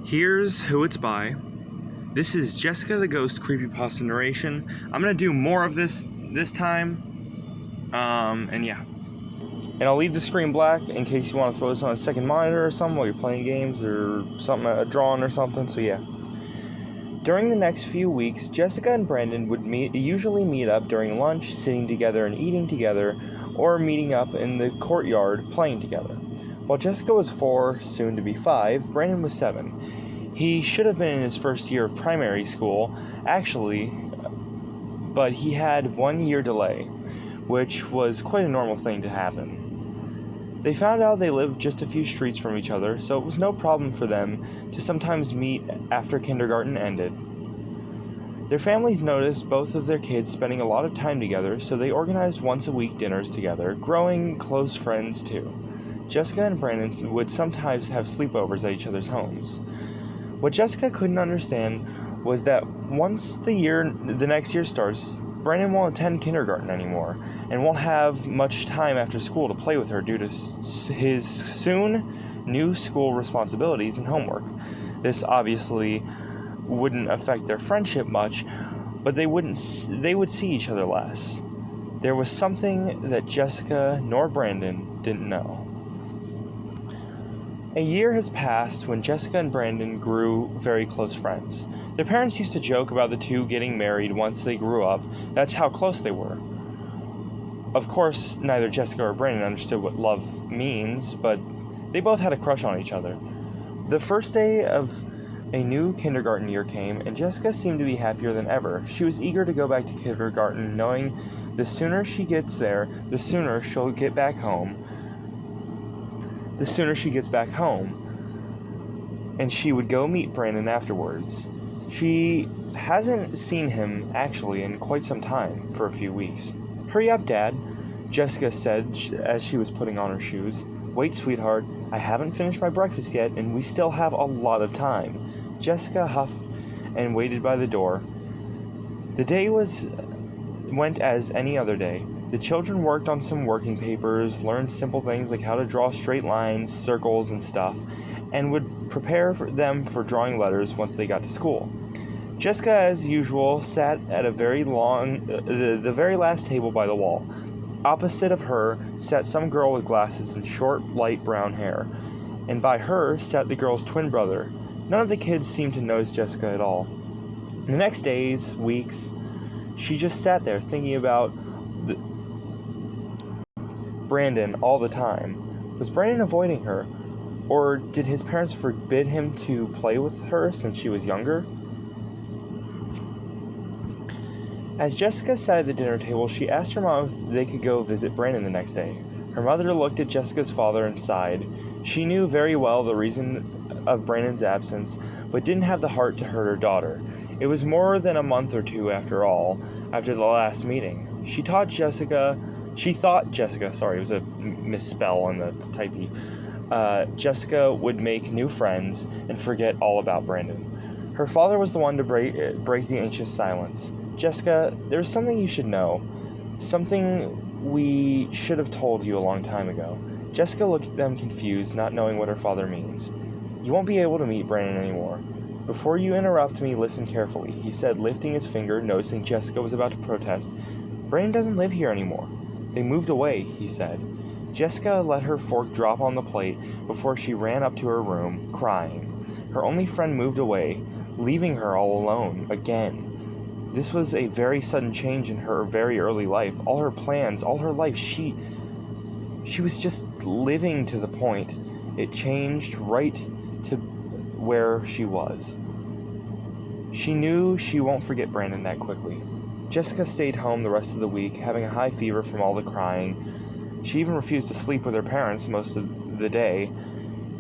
Here's who it's by. This is Jessica the Ghost creepypasta narration. I'm gonna do more of this time. And yeah. And I'll leave the screen black in case you want to throw this on a second monitor or something while you're playing games or something, drawing or something, so yeah. During the next few weeks, Jessica and Brandon would usually meet up during lunch, sitting together and eating together, or meeting up in the courtyard playing together. While Jessica was 4, soon to be 5, Brandon was 7. He should have been in his first year of primary school, actually, but he had 1 year delay, which was quite a normal thing to happen. They found out they lived just a few streets from each other, so it was no problem for them to sometimes meet after kindergarten ended. Their families noticed both of their kids spending a lot of time together, so they organized once-a-week dinners together, growing close friends too. Jessica and Brandon would sometimes have sleepovers at each other's homes. What Jessica couldn't understand was that once the next year starts, Brandon won't attend kindergarten anymore and won't have much time after school to play with her due to his soon new school responsibilities and homework. This obviously wouldn't affect their friendship much, but they would see each other less. There was something that Jessica nor Brandon didn't know. A year has passed when Jessica and Brandon grew very close friends. Their parents used to joke about the two getting married once they grew up. That's how close they were. Of course, neither Jessica or Brandon understood what love means, but they both had a crush on each other. The first day of a new kindergarten year came, and Jessica seemed to be happier than ever. She was eager to go back to kindergarten, knowing the sooner she gets there, the sooner she'll get back home. The sooner she gets back home, and she would go meet Brandon afterwards. She hasn't seen him, actually, in quite some time, for a few weeks. "Hurry up, Dad," Jessica said as she was putting on her shoes. "Wait, sweetheart, I haven't finished my breakfast yet, and we still have a lot of time." Jessica huffed and waited by the door. The day went as any other day. The children worked on some working papers, learned simple things like how to draw straight lines, circles, and stuff, and would prepare them for drawing letters once they got to school. Jessica, as usual, sat at the very last table by the wall. Opposite of her sat some girl with glasses and short, light brown hair, and by her sat the girl's twin brother. None of the kids seemed to notice Jessica at all. The next days, weeks, she just sat there thinking about Brandon all the time. Was Brandon avoiding her? Or did his parents forbid him to play with her since she was younger? As Jessica sat at the dinner table, she asked her mom if they could go visit Brandon the next day. Her mother looked at Jessica's father and sighed. She knew very well the reason of Brandon's absence, but didn't have the heart to hurt her daughter. It was more than a month or two after the last meeting. She thought Jessica, it was a misspell on the typey. Jessica would make new friends and forget all about Brandon. Her father was the one to break the anxious silence. "Jessica, there's something you should know. Something we should have told you a long time ago." Jessica looked at them confused, not knowing what her father means. "You won't be able to meet Brandon anymore. Before you interrupt me, listen carefully," he said, lifting his finger, noticing Jessica was about to protest. "Brandon doesn't live here anymore. They moved away," he said. Jessica let her fork drop on the plate before she ran up to her room, crying. Her only friend moved away, leaving her all alone, again. This was a very sudden change in her very early life. All her plans, all her life, she was just living to the point. It changed right to where she was. She knew she won't forget Brandon that quickly. Jessica stayed home the rest of the week, having a high fever from all the crying. She even refused to sleep with her parents most of the day.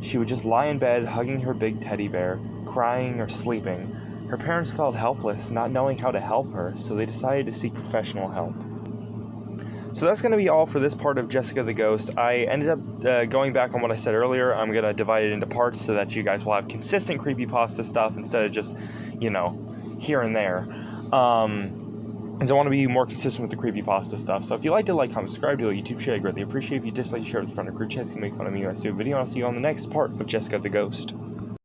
She would just lie in bed, hugging her big teddy bear, crying or sleeping. Her parents felt helpless, not knowing how to help her, so they decided to seek professional help. So that's going to be all for this part of Jessica the Ghost. I ended up going back on what I said earlier. I'm going to divide it into parts so that you guys will have consistent creepypasta stuff instead of just, here and there. As I want to be more consistent with the creepypasta stuff. So if you liked it, like, comment, subscribe, do a YouTube share. I greatly appreciate if you dislike, share with a friend or group chat. You can make fun of me when I do a video, and I'll see you on the next part of Jessica the Ghost.